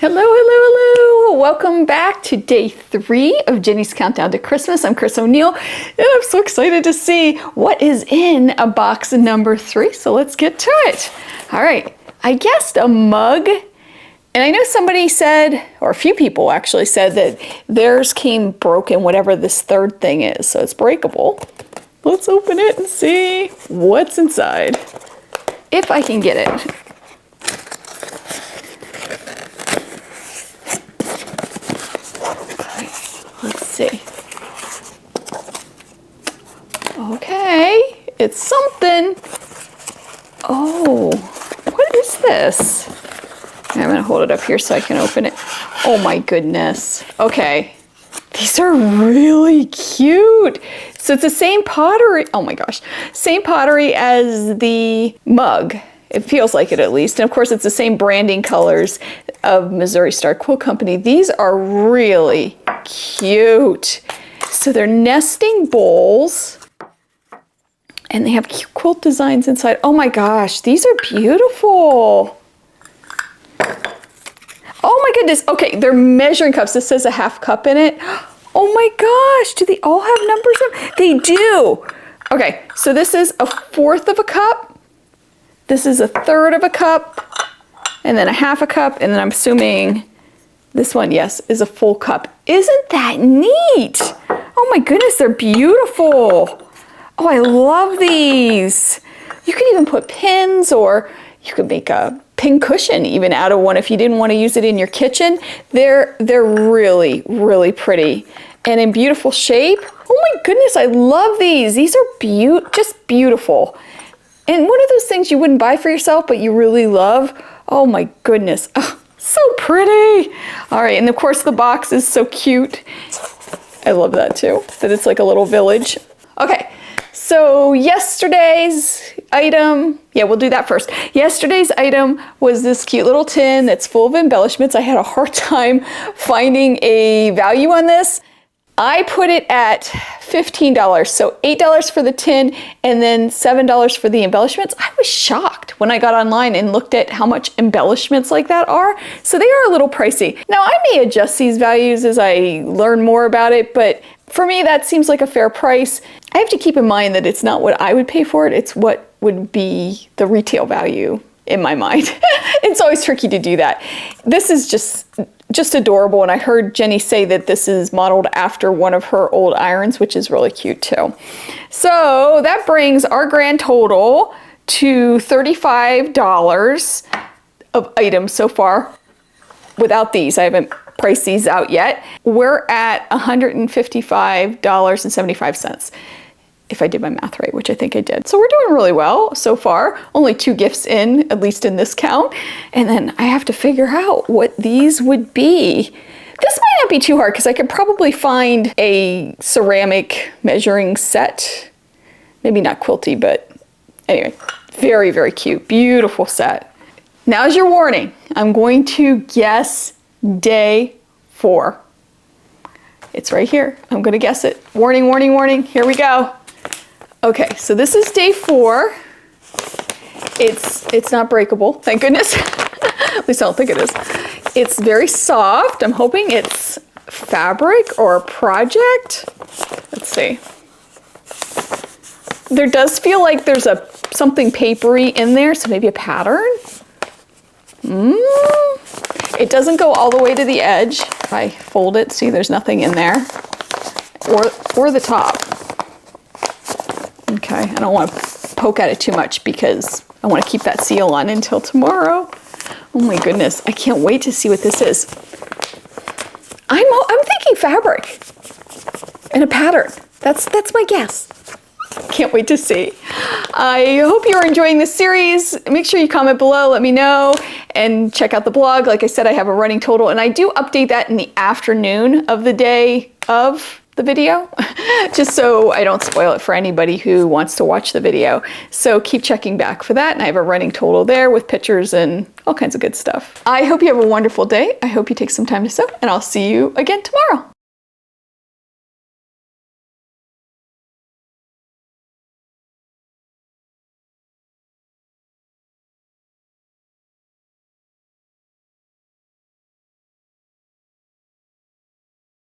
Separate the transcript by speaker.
Speaker 1: Hello, hello, hello! Welcome back to day 3 of Jenny's Countdown to Christmas. I'm Chris O'Neill, and I'm so excited to see what is in a box number 3. So let's get to it. All right, I guessed a mug, and I know somebody said, or a few people actually said that theirs came broken, whatever this third thing is, so it's breakable. Let's open it and see what's inside, if I can get it. Let's see. Okay, it's something. Oh, what is this? I'm gonna hold it up here so I can open it. Oh my goodness. Okay, these are really cute. So it's the same pottery. Oh my gosh, same pottery as the mug. It feels like it at least. And of course it's the same branding colors of Missouri Star Quilt Company. These are really cute. So they're nesting bowls and they have cute quilt designs inside. Oh my gosh, these are beautiful. Oh my goodness. Okay, they're measuring cups. This says a half cup in it. Oh my gosh, do they all have numbers in them? They do. Okay, so this is a 1/4 of a cup. This is a 1/3 of a cup, and then a half a cup, and then I'm assuming this one, yes, is a full cup. Isn't that neat? Oh my goodness, they're beautiful. Oh, I love these. You can even put pins, or you could make a pin cushion even out of one if you didn't want to use it in your kitchen. They're really, really pretty and in beautiful shape. Oh my goodness, I love these. These are just beautiful. And one of those things you wouldn't buy for yourself, but you really love. Oh my goodness, oh, so pretty. All right, and of course the box is so cute. I love that too, that it's like a little village. Okay, so yesterday's item, yeah, we'll do that first. Yesterday's item was this cute little tin that's full of embellishments. I had a hard time finding a value on this. I put it at $15, so $8 for the tin and then $7 for the embellishments. I was shocked when I got online and looked at how much embellishments like that are. So they are a little pricey. Now I may adjust these values as I learn more about it, but for me that seems like a fair price. I have to keep in mind that it's not what I would pay for it, it's what would be the retail value in my mind. It's always tricky to do that. This is just adorable, and I heard Jenny say that this is modeled after one of her old irons, which is really cute too. So that brings our grand total to $35 of items so far. Without these, I haven't priced these out yet. We're at $155.75. If I did my math right, which I think I did. So we're doing really well so far. Only 2 gifts in, at least in this count. And then I have to figure out what these would be. This might not be too hard because I could probably find a ceramic measuring set. Maybe not quilty, but anyway, very, very cute. Beautiful set. Now as your warning, I'm going to guess day 4. It's right here. I'm gonna guess it. Warning, warning, warning. Here we go. Okay, so this is day 4. It's not breakable, thank goodness. At least I don't think it is. It's very soft. I'm hoping it's fabric or a project. Let's see. There does feel like there's something papery in there, so maybe a pattern. It doesn't go all the way to the edge. If I fold it, see there's nothing in there. Or the top. Okay, I don't want to poke at it too much because I want to keep that seal on until tomorrow. Oh my goodness, I can't wait to see what this is. I'm thinking fabric and a pattern. That's my guess. Can't wait to see. I hope you're enjoying this series. Make sure you comment below, let me know, and check out the blog. Like I said, I have a running total, and I do update that in the afternoon of the day of the video, just so I don't spoil it for anybody who wants to watch the video. So keep checking back for that, and I have a running total there with pictures and all kinds of good stuff. I hope you have a wonderful day. I hope you take some time to sew, and I'll see you again tomorrow.